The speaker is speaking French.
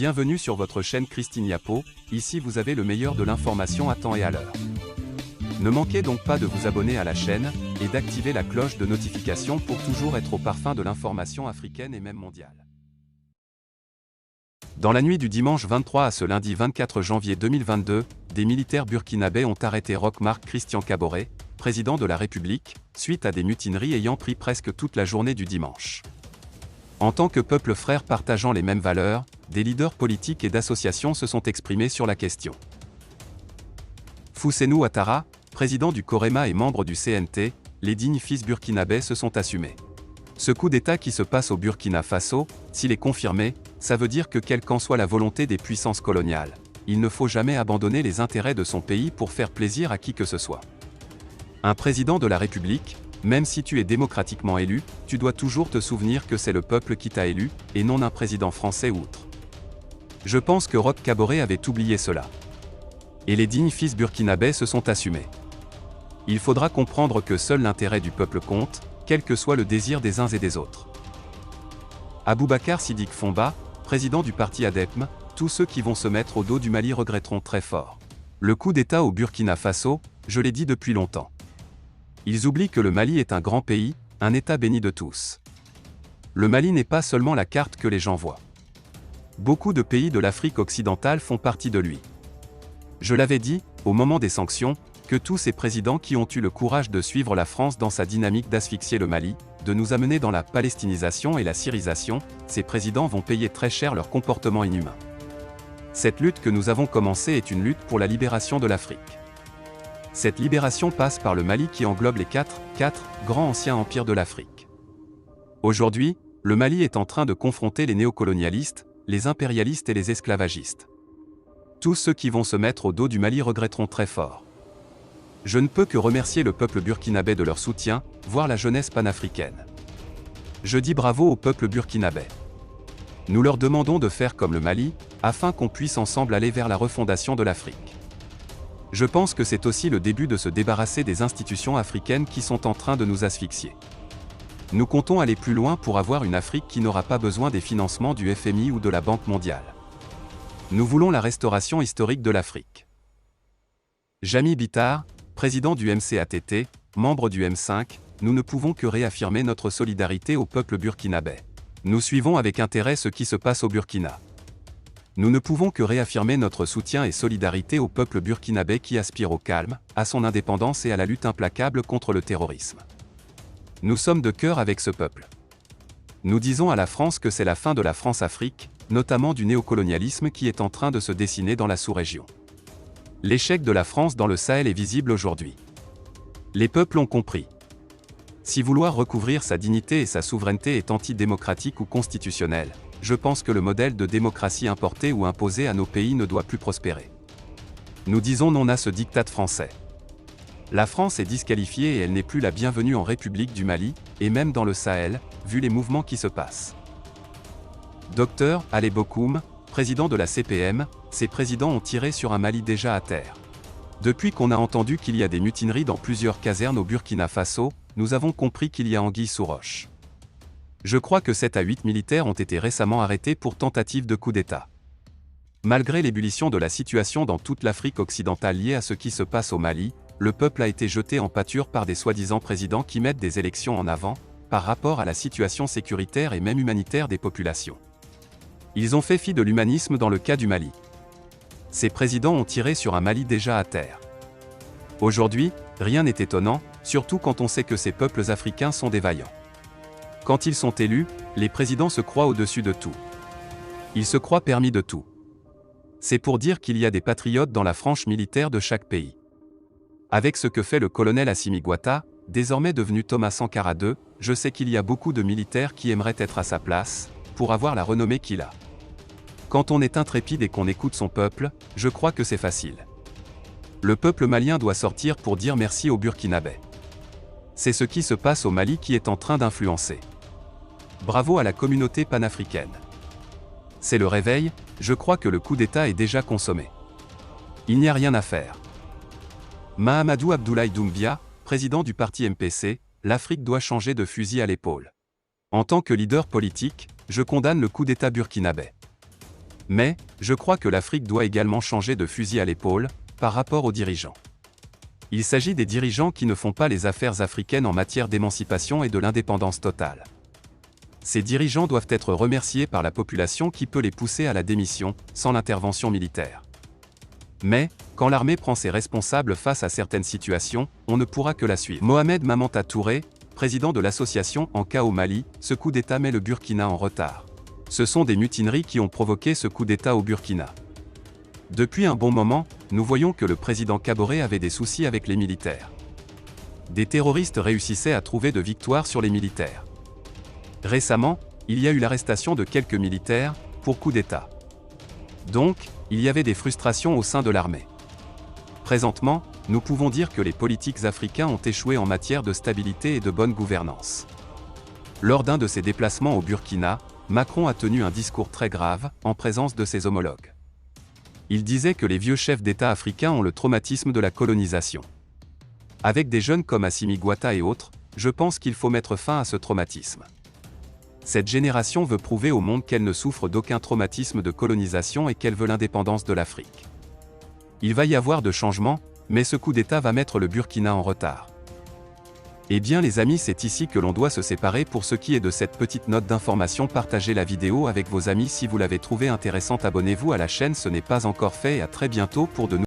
Bienvenue sur votre chaîne Christine Yapo, ici vous avez le meilleur de l'information à temps et à l'heure. Ne manquez donc pas de vous abonner à la chaîne, et d'activer la cloche de notification pour toujours être au parfum de l'information africaine et même mondiale. Dans la nuit du dimanche 23 à ce lundi 24 janvier 2022, des militaires burkinabés ont arrêté Roch Marc Christian Kaboré, président de la République, suite à des mutineries ayant pris presque toute la journée du dimanche. En tant que peuple frère partageant les mêmes valeurs, des leaders politiques et d'associations se sont exprimés sur la question. Fousseynou Ouattara, président du COREMA et membre du CNT, les dignes fils burkinabés se sont assumés. Ce coup d'État qui se passe au Burkina Faso, s'il est confirmé, ça veut dire que quelle qu'en soit la volonté des puissances coloniales, il ne faut jamais abandonner les intérêts de son pays pour faire plaisir à qui que ce soit. Un président de la République, même si tu es démocratiquement élu, tu dois toujours te souvenir que c'est le peuple qui t'a élu, et non un président français ou autre. Je pense que Roch Kaboré avait oublié cela. Et les dignes fils burkinabés se sont assumés. Il faudra comprendre que seul l'intérêt du peuple compte, quel que soit le désir des uns et des autres. Aboubacar Siddiq Fomba, président du parti ADEPM, tous ceux qui vont se mettre au dos du Mali regretteront très fort. Le coup d'État au Burkina Faso, je l'ai dit depuis longtemps. Ils oublient que le Mali est un grand pays, un État béni de tous. Le Mali n'est pas seulement la carte que les gens voient. Beaucoup de pays de l'Afrique occidentale font partie de lui. Je l'avais dit, au moment des sanctions, que tous ces présidents qui ont eu le courage de suivre la France dans sa dynamique d'asphyxier le Mali, de nous amener dans la palestinisation et la syrisation, ces présidents vont payer très cher leur comportement inhumain. Cette lutte que nous avons commencée est une lutte pour la libération de l'Afrique. Cette libération passe par le Mali qui englobe les quatre grands anciens empires de l'Afrique. Aujourd'hui, le Mali est en train de confronter les néocolonialistes, les impérialistes et les esclavagistes. Tous ceux qui vont se mettre au dos du Mali regretteront très fort. Je ne peux que remercier le peuple burkinabé de leur soutien, voire la jeunesse panafricaine. Je dis bravo au peuple burkinabé. Nous leur demandons de faire comme le Mali, afin qu'on puisse ensemble aller vers la refondation de l'Afrique. Je pense que c'est aussi le début de se débarrasser des institutions africaines qui sont en train de nous asphyxier. Nous comptons aller plus loin pour avoir une Afrique qui n'aura pas besoin des financements du FMI ou de la Banque mondiale. Nous voulons la restauration historique de l'Afrique. Jamy Bitar, président du MCATT, membre du M5, nous ne pouvons que réaffirmer notre solidarité au peuple burkinabé. Nous suivons avec intérêt ce qui se passe au Burkina. Nous ne pouvons que réaffirmer notre soutien et solidarité au peuple burkinabé qui aspire au calme, à son indépendance et à la lutte implacable contre le terrorisme. Nous sommes de cœur avec ce peuple. Nous disons à la France que c'est la fin de la France-Afrique, notamment du néocolonialisme qui est en train de se dessiner dans la sous-région. L'échec de la France dans le Sahel est visible aujourd'hui. Les peuples ont compris. Si vouloir recouvrir sa dignité et sa souveraineté est antidémocratique ou constitutionnel, je pense que le modèle de démocratie importé ou imposé à nos pays ne doit plus prospérer. Nous disons non à ce diktat français. La France est disqualifiée et elle n'est plus la bienvenue en République du Mali, et même dans le Sahel, vu les mouvements qui se passent. Dr Ali Bokoum, président de la CPM, ces présidents ont tiré sur un Mali déjà à terre. Depuis qu'on a entendu qu'il y a des mutineries dans plusieurs casernes au Burkina Faso, nous avons compris qu'il y a anguille sous roche. Je crois que 7 à 8 militaires ont été récemment arrêtés pour tentative de coup d'État. Malgré l'ébullition de la situation dans toute l'Afrique occidentale liée à ce qui se passe au Mali, le peuple a été jeté en pâture par des soi-disant présidents qui mettent des élections en avant, par rapport à la situation sécuritaire et même humanitaire des populations. Ils ont fait fi de l'humanisme dans le cas du Mali. Ces présidents ont tiré sur un Mali déjà à terre. Aujourd'hui, rien n'est étonnant, surtout quand on sait que ces peuples africains sont des vaillants. Quand ils sont élus, les présidents se croient au-dessus de tout. Ils se croient permis de tout. C'est pour dire qu'il y a des patriotes dans la frange militaire de chaque pays. Avec ce que fait le colonel Assimi Goïta, désormais devenu Thomas Sankara II, je sais qu'il y a beaucoup de militaires qui aimeraient être à sa place, pour avoir la renommée qu'il a. Quand on est intrépide et qu'on écoute son peuple, je crois que c'est facile. Le peuple malien doit sortir pour dire merci aux Burkinabés. C'est ce qui se passe au Mali qui est en train d'influencer. Bravo à la communauté panafricaine. C'est le réveil, je crois que le coup d'État est déjà consommé. Il n'y a rien à faire. Mahamadou Abdoulaye Doumbia, président du parti MPC, l'Afrique doit changer de fusil à l'épaule. En tant que leader politique, je condamne le coup d'État burkinabé. Mais, je crois que l'Afrique doit également changer de fusil à l'épaule, par rapport aux dirigeants. Il s'agit des dirigeants qui ne font pas les affaires africaines en matière d'émancipation et de l'indépendance totale. Ces dirigeants doivent être remerciés par la population qui peut les pousser à la démission, sans l'intervention militaire. Mais, quand l'armée prend ses responsables face à certaines situations, on ne pourra que la suivre. Mohamed Mamanta Touré, président de l'association Anka au Mali, ce coup d'État met le Burkina en retard. Ce sont des mutineries qui ont provoqué ce coup d'État au Burkina. Depuis un bon moment, nous voyons que le président Kaboré avait des soucis avec les militaires. Des terroristes réussissaient à trouver de victoires sur les militaires. Récemment, il y a eu l'arrestation de quelques militaires, pour coup d'État. Donc, il y avait des frustrations au sein de l'armée. Présentement, nous pouvons dire que les politiques africains ont échoué en matière de stabilité et de bonne gouvernance. Lors d'un de ses déplacements au Burkina, Macron a tenu un discours très grave, en présence de ses homologues. Il disait que les vieux chefs d'État africains ont le traumatisme de la colonisation. Avec des jeunes comme Assimi Goïta et autres, je pense qu'il faut mettre fin à ce traumatisme. Cette génération veut prouver au monde qu'elle ne souffre d'aucun traumatisme de colonisation et qu'elle veut l'indépendance de l'Afrique. Il va y avoir de changements, mais ce coup d'État va mettre le Burkina en retard. Eh bien les amis, c'est ici que l'on doit se séparer. Pour ce qui est de cette petite note d'information, partagez la vidéo avec vos amis si vous l'avez trouvée intéressante, abonnez-vous à la chaîne, ce n'est pas encore fait, et à très bientôt pour de